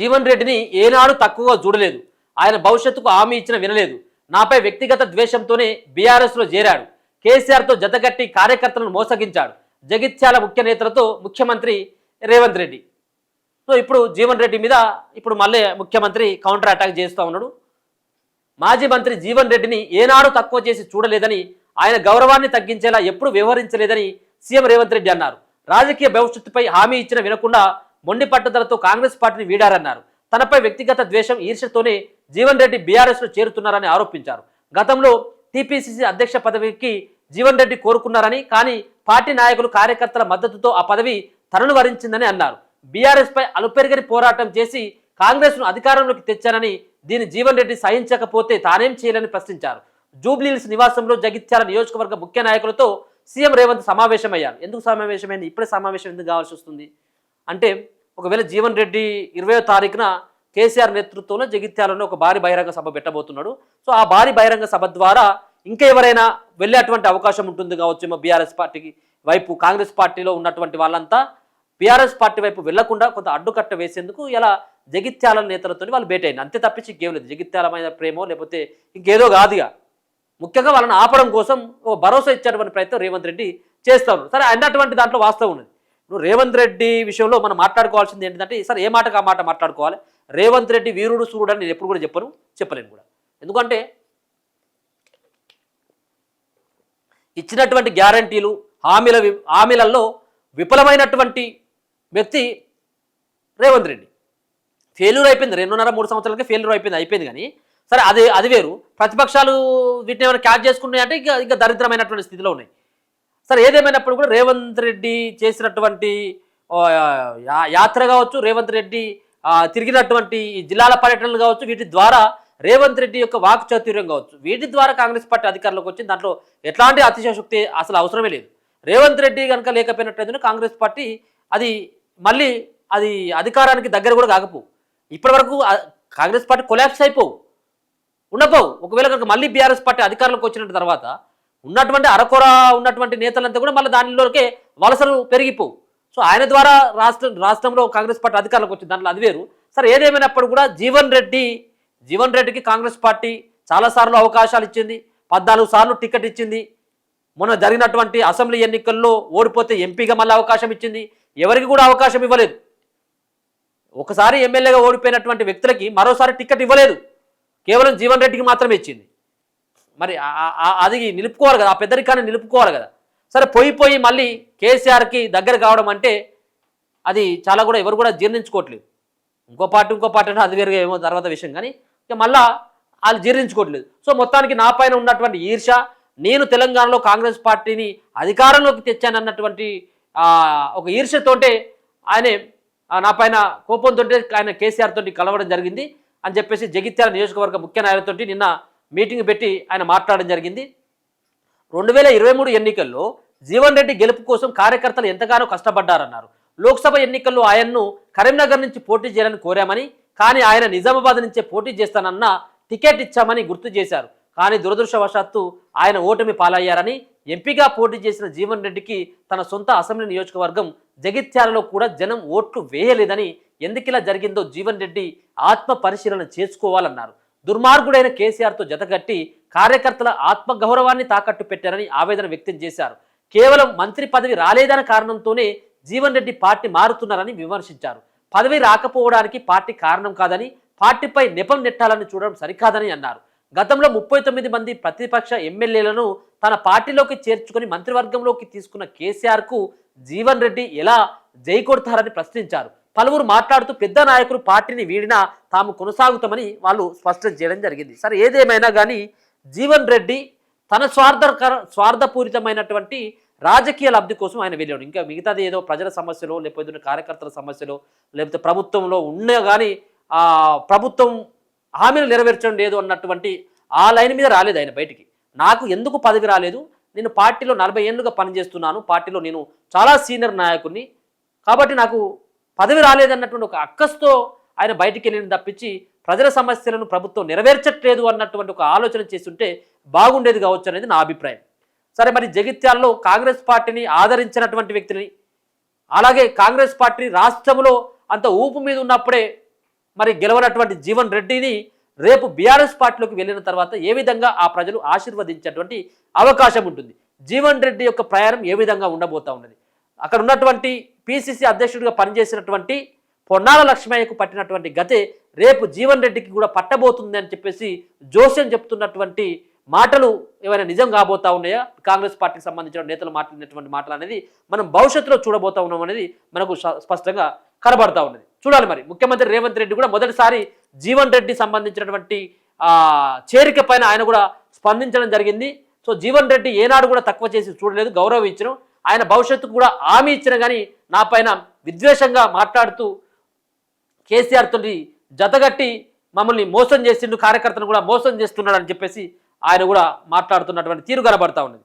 జీవన్ రెడ్డిని ఏనాడు తక్కువగా చూడలేదు. ఆయన భవిష్యత్తుకు హామీ ఇచ్చిన వినలేదు. నాపై వ్యక్తిగత ద్వేషంతోనే బీఆర్ఎస్లో చేరాడు. కేసీఆర్తో జతకట్టి కార్యకర్తలను మోసగించాడు. జగిత్యాల ముఖ్య నేతలతో ముఖ్యమంత్రి రేవంత్ రెడ్డి. సో ఇప్పుడు జీవన్ రెడ్డి మీద ఇప్పుడు మళ్ళీ ముఖ్యమంత్రి కౌంటర్ అటాక్ చేస్తూ ఉన్నాడు. మాజీ మంత్రి జీవన్ రెడ్డిని ఏనాడు తక్కువ చేసి చూడలేదని, ఆయన గౌరవాన్ని తగ్గించేలా ఎప్పుడు వ్యవహరించలేదని సీఎం రేవంత్ రెడ్డి అన్నారు. రాజకీయ భవిష్యత్తుపై హామీ ఇచ్చిన వినకుండా మొండి పట్టుదలతో కాంగ్రెస్ పార్టీని వీడారన్నారు. తనపై వ్యక్తిగత ద్వేషం, ఈర్ష్యతోనే జీవన్ రెడ్డి బీఆర్ఎస్లో చేరుతున్నారని ఆరోపించారు. గతంలో టీపీసీసీ అధ్యక్ష పదవికి జీవన్ రెడ్డి కోరుకున్నారని, కానీ పార్టీ నాయకులు, కార్యకర్తల మద్దతుతో ఆ పదవి తనను వరించిందని అన్నారు. బీఆర్ఎస్పై అలుపెరగని పోరాటం చేసి కాంగ్రెస్ను అధికారంలోకి తెచ్చానని, దీన్ని జీవన్ రెడ్డి సహించకపోతే తానేం చేయాలని ప్రశ్నించారు. జూబ్లీహిల్స్ నివాసంలో జగిత్యాల నియోజకవర్గ ముఖ్య నాయకులతో సీఎం రేవంత్ సమావేశమయ్యారు. ఎందుకు సమావేశమైంది, ఇప్పుడే సమావేశం ఎందుకు కావాల్సి వస్తుంది అంటే, ఒకవేళ జీవన్ రెడ్డి 20వ తారీఖున కేసీఆర్ నేతృత్వంలో జగిత్యాలలో ఒక భారీ బహిరంగ సభ పెట్టబోతున్నాడు. సో ఆ భారీ బహిరంగ సభ ద్వారా ఇంకా ఎవరైనా వెళ్ళేటువంటి అవకాశం ఉంటుంది కావచ్చేమో బీఆర్ఎస్ పార్టీకి వైపు. కాంగ్రెస్ పార్టీలో ఉన్నటువంటి వాళ్ళంతా బీఆర్ఎస్ పార్టీ వైపు వెళ్లకుండా కొంత అడ్డుకట్ట వేసేందుకు ఇలా జగిత్యాల నేతలతో వాళ్ళు భేటీ అయింది. అంతే తప్పించి ఇంకేం లేదు. జగిత్యాలమైన ప్రేమో లేకపోతే ఇంకేదో కాదుగా. ముఖ్యంగా వాళ్ళని ఆపడం కోసం ఓ భరోసా ఇచ్చేటువంటి ప్రయత్నం రేవంత్ రెడ్డి చేస్తారు. సరే, అన్నటువంటి దాంట్లో వాస్తవం ఉన్నది. ఇప్పుడు రేవంత్ రెడ్డి విషయంలో మనం మాట్లాడుకోవాల్సింది ఏంటంటే, సరే ఏ మాటకు ఆ మాట మాట్లాడుకోవాలి. రేవంత్ రెడ్డి వీరుడు సూర్యుడు అని నేను ఎప్పుడు కూడా చెప్పలేను కూడా. ఎందుకంటే ఇచ్చినటువంటి గ్యారంటీలు, హామీలలో విఫలమైనటువంటి వ్యక్తి రేవంత్ రెడ్డి. ఫెయిల్యూర్ అయిపోయింది. 2.5-3 సంవత్సరాలకే ఫెయిల్యూర్ అయిపోయింది. కానీ సరే, అది వేరు. ప్రతిపక్షాలు వీటిని ఏమైనా క్యాచ్ చేసుకుంటున్నాయంటే ఇంకా దరిద్రమైనటువంటి స్థితిలో ఉన్నాయి. సరే, ఏదేమైనప్పుడు కూడా రేవంత్ రెడ్డి చేసినటువంటి యాత్ర కావచ్చు, రేవంత్ రెడ్డి తిరిగినటువంటి జిల్లాల పర్యటనలు కావచ్చు, వీటి ద్వారా రేవంత్ రెడ్డి యొక్క వాక్ చాతుర్యం కావచ్చు, వీటి ద్వారా కాంగ్రెస్ పార్టీ అధికారంలోకి వచ్చింది. దాంట్లో ఎట్లాంటి అతిశయోక్తి అసలు అవసరమే లేదు. రేవంత్ రెడ్డి కనుక లేకపోయినట్లయితే కాంగ్రెస్ పార్టీ మళ్ళీ అధికారానికి దగ్గర కూడా కాకపోవు. ఇప్పటి వరకు కాంగ్రెస్ పార్టీ కొలాప్స్ అయిపోవు, ఉండపోవు. ఒకవేళ కనుక మళ్ళీ బీఆర్ఎస్ పార్టీ అధికారంలోకి వచ్చిన తర్వాత ఉన్నటువంటి అరకొర ఉన్నటువంటి నేతలంతా కూడా మళ్ళీ దానిలోకే వలసలు పెరిగిపోవు. సో ఆయన ద్వారా రాష్ట్రంలో కాంగ్రెస్ పార్టీ అధికారంలోకి వచ్చింది. దాంట్లో అది వేరు. సరే, ఏదేమైనప్పుడు కూడా జీవన్ రెడ్డికి కాంగ్రెస్ పార్టీ చాలాసార్లు అవకాశాలు ఇచ్చింది. 14 సార్లు టికెట్ ఇచ్చింది. మొన్న జరిగినటువంటి అసెంబ్లీ ఎన్నికల్లో ఓడిపోతే ఎంపీగా మళ్ళీ అవకాశం ఇచ్చింది. ఎవరికి కూడా అవకాశం ఇవ్వలేదు. ఒకసారి ఎమ్మెల్యేగా ఓడిపోయినటువంటి వ్యక్తులకి మరోసారి టికెట్ ఇవ్వలేదు. కేవలం జీవన్ రెడ్డికి మాత్రమే ఇచ్చింది. మరి అది నిలుపుకోవాలి కదా, ఆ పెద్దరికాన్ని నిలుపుకోవాలి కదా. సరే, పోయి మళ్ళీ కేసీఆర్కి దగ్గర కావడం అంటే అది చాలా కూడా ఎవరు కూడా జీర్ణించుకోవట్లేదు. ఇంకో పార్టీ అంటే అది వేరుగా ఏమో తర్వాత విషయం. కానీ ఇక మళ్ళా వాళ్ళు జీర్ణించుకోవట్లేదు. సో మొత్తానికి నా పైన ఉన్నటువంటి ఈర్ష, నేను తెలంగాణలో కాంగ్రెస్ పార్టీని అధికారంలోకి తెచ్చానన్నటువంటి ఒక ఈర్షతోటే ఆయనే నా పైన కోపంతో ఆయన కేసీఆర్ తోటి కలవడం జరిగింది అని చెప్పేసి జగిత్యాల నియోజకవర్గ ముఖ్య నాయకులతో నిన్న మీటింగ్ పెట్టి ఆయన మాట్లాడడం జరిగింది. 2023 ఎన్నికల్లో జీవన్ రెడ్డి గెలుపు కోసం కార్యకర్తలు ఎంతగానో కష్టపడ్డారన్నారు. లోక్సభ ఎన్నికల్లో ఆయన్ను కరీంనగర్ నుంచి పోటీ చేయాలని కోరామని, కానీ ఆయన నిజామాబాద్ నుంచే పోటీ చేస్తానన్న టికెట్ ఇచ్చామని గుర్తు చేశారు. కానీ దురదృష్టవశాత్తు ఆయన ఓటమి పాలయ్యారని, ఎంపీగా పోటీ చేసిన జీవన్ రెడ్డికి తన సొంత అసెంబ్లీ నియోజకవర్గం జగిత్యాలలో కూడా జనం ఓట్లు వేయలేదని, ఎందుకిలా జరిగిందో జీవన్ రెడ్డి ఆత్మ పరిశీలన చేసుకోవాలన్నారు. దుర్మార్గుడైన కేసీఆర్తో జతగట్టి కార్యకర్తల ఆత్మగౌరవాన్ని తాకట్టు పెట్టారని ఆవేదన వ్యక్తం చేశారు. కేవలం మంత్రి పదవి రాలేదన్న కారణంతోనే జీవన్ రెడ్డి పార్టీ మారుతున్నారని విమర్శించారు. పదవి రాకపోవడానికి పార్టీ కారణం కాదని, పార్టీపై నెపం నెట్టాలని చూడడం సరికాదని అన్నారు. గతంలో 39 మంది ప్రతిపక్ష ఎమ్మెల్యేలను తన పార్టీలోకి చేర్చుకుని మంత్రివర్గంలోకి తీసుకున్న కేసీఆర్కు జీవన్ రెడ్డి ఎలా జై కొడతారని ప్రశ్నించారు. పలువురు మాట్లాడుతూ పెద్ద నాయకులు పార్టీని వీడినా తాము కొనసాగుతామని వాళ్ళు స్పష్టం చేయడం జరిగింది. సరే, ఏదేమైనా కానీ జీవన్ రెడ్డి తన స్వార్థపూరితమైనటువంటి రాజకీయ లబ్ధి కోసం ఆయన వెళ్ళాడు. ఇంకా మిగతాది ఏదో ప్రజల సమస్యలో, లేకపోతే కార్యకర్తల సమస్యలో, లేకపోతే ప్రభుత్వంలో ఉన్నా కానీ ప్రభుత్వం హామీలు నెరవేర్చడం లేదు అన్నటువంటి ఆ లైన్ మీద రాలేదు ఆయన బయటికి. నాకు ఎందుకు పదవి రాలేదు, నేను పార్టీలో 40 ఏళ్ళుగా పనిచేస్తున్నాను, పార్టీలో నేను చాలా సీనియర్ నాయకుడిని, కాబట్టి నాకు పదవి రాలేదన్నటువంటి ఒక అక్కస్తో ఆయన బయటికి వెళ్ళిన తప్పించి ప్రజల సమస్యలను ప్రభుత్వం నెరవేర్చట్లేదు అన్నటువంటి ఒక ఆలోచన చేస్తుంటే బాగుండేది కావచ్చు అనేది నా అభిప్రాయం. సరే, మరి జగిత్యాలలో కాంగ్రెస్ పార్టీని ఆదరించినటువంటి వ్యక్తిని, అలాగే కాంగ్రెస్ పార్టీ రాష్ట్రంలో అంత ఊపు మీద ఉన్నప్పుడే మరి గెలవనటువంటి జీవన్ రెడ్డిని రేపు బీఆర్ఎస్ పార్టీలోకి వెళ్ళిన తర్వాత ఏ విధంగా ఆ ప్రజలు ఆశీర్వదించేటువంటి అవకాశం ఉంటుంది, జీవన్ రెడ్డి యొక్క ప్రయాణం ఏ విధంగా ఉండబోతా ఉన్నది, అక్కడ ఉన్నటువంటి పిసిసి అధ్యక్షుడిగా పనిచేసినటువంటి పొన్నాల లక్ష్మయ్యకు పట్టినటువంటి గతే రేపు జీవన్ రెడ్డికి కూడా పట్టబోతుంది అని చెప్పేసి జోస్యం చెప్తున్నటువంటి మాటలు ఏమైనా నిజం కాబోతా ఉన్నాయా, కాంగ్రెస్ పార్టీకి సంబంధించిన నేతలు మాట్లాడినటువంటి మాటలు అనేది మనం భవిష్యత్తులో చూడబోతా ఉన్నాం అనేది మనకు స్పష్టంగా కనబడతా ఉన్నది. చూడాలి మరి ముఖ్యమంత్రి రేవంత్ రెడ్డి కూడా మొదటిసారి జీవన్ రెడ్డి సంబంధించినటువంటి చేరిక పైన ఆయన కూడా స్పందించడం జరిగింది. సో జీవన్ రెడ్డి ఏనాడు కూడా తక్కువ చేసి చూడలేదు, గౌరవం ఇచ్చిన, ఆయన భవిష్యత్తుకు కూడా హామీ ఇచ్చిన, కానీ నా పైన విద్వేషంగా మాట్లాడుతూ కేసీఆర్ తోటి జతగట్టి మమ్మల్ని మోసం చేసిండు, కార్యకర్తను కూడా మోసం చేస్తున్నాడు అని చెప్పేసి ఆయన కూడా మాట్లాడుతున్నటువంటి తీరు కనబడతా ఉన్నది.